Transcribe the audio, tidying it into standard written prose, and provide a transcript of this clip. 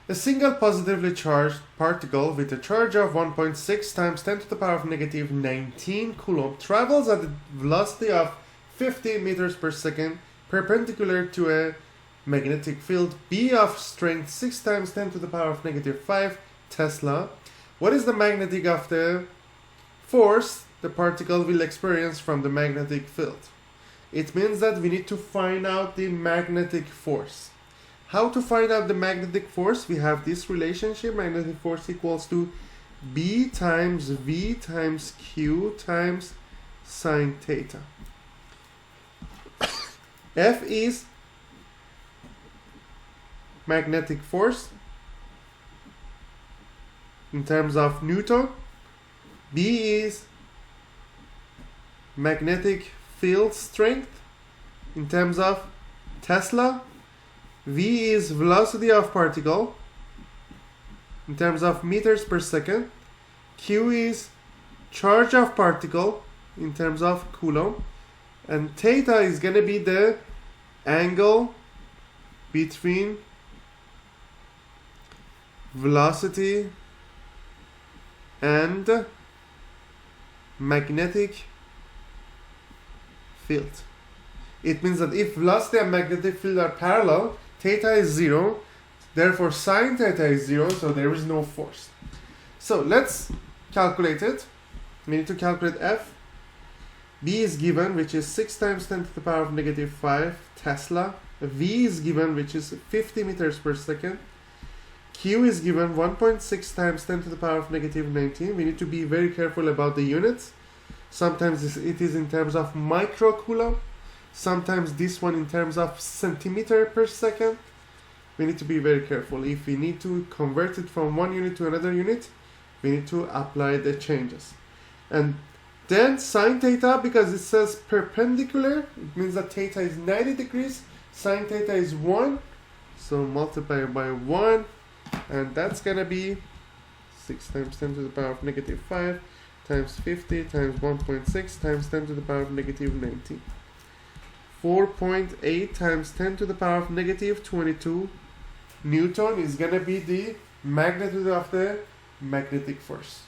A single positively charged particle with a charge of 1.6 times 10 to the power of negative 19 coulomb travels at a velocity of 50 meters per second perpendicular to a magnetic field B of strength 6 times 10 to the power of negative 5 Tesla. What is the magnetic of the force the particle will experience from the magnetic field? It means that we need to find out the magnetic force. How to find out the magnetic force? We have this relationship, magnetic force equals to B times V times Q times sine theta. F is magnetic force in terms of Newton. B is magnetic field strength in terms of Tesla. V is velocity of particle in terms of meters per second. Q is charge of particle in terms of coulomb. And theta is going to be the angle between velocity and magnetic field. It means that if velocity and magnetic field are parallel, theta is 0, therefore sine theta is 0, so there is no force. So let's calculate it. We need to calculate F. B is given, which is 6 times 10 to the power of negative 5 Tesla. V is given, which is 50 meters per second. Q is given 1.6 times 10 to the power of negative 19. We need to be very careful about the units. Sometimes it is in terms of microcoulomb. Sometimes this one in terms of centimeter per second. We need to be very careful. If we need to convert it from one unit to another unit, we need to apply the changes. And then sine theta, because it says perpendicular, it means that theta is 90 degrees, sine theta is 1, so multiply by 1, and that's gonna be 6 times 10 to the power of negative 5 times 50 times 1.6 times 10 to the power of negative 19. 4.8 times 10 to the power of negative 22 Newton is gonna be the magnitude of the magnetic force.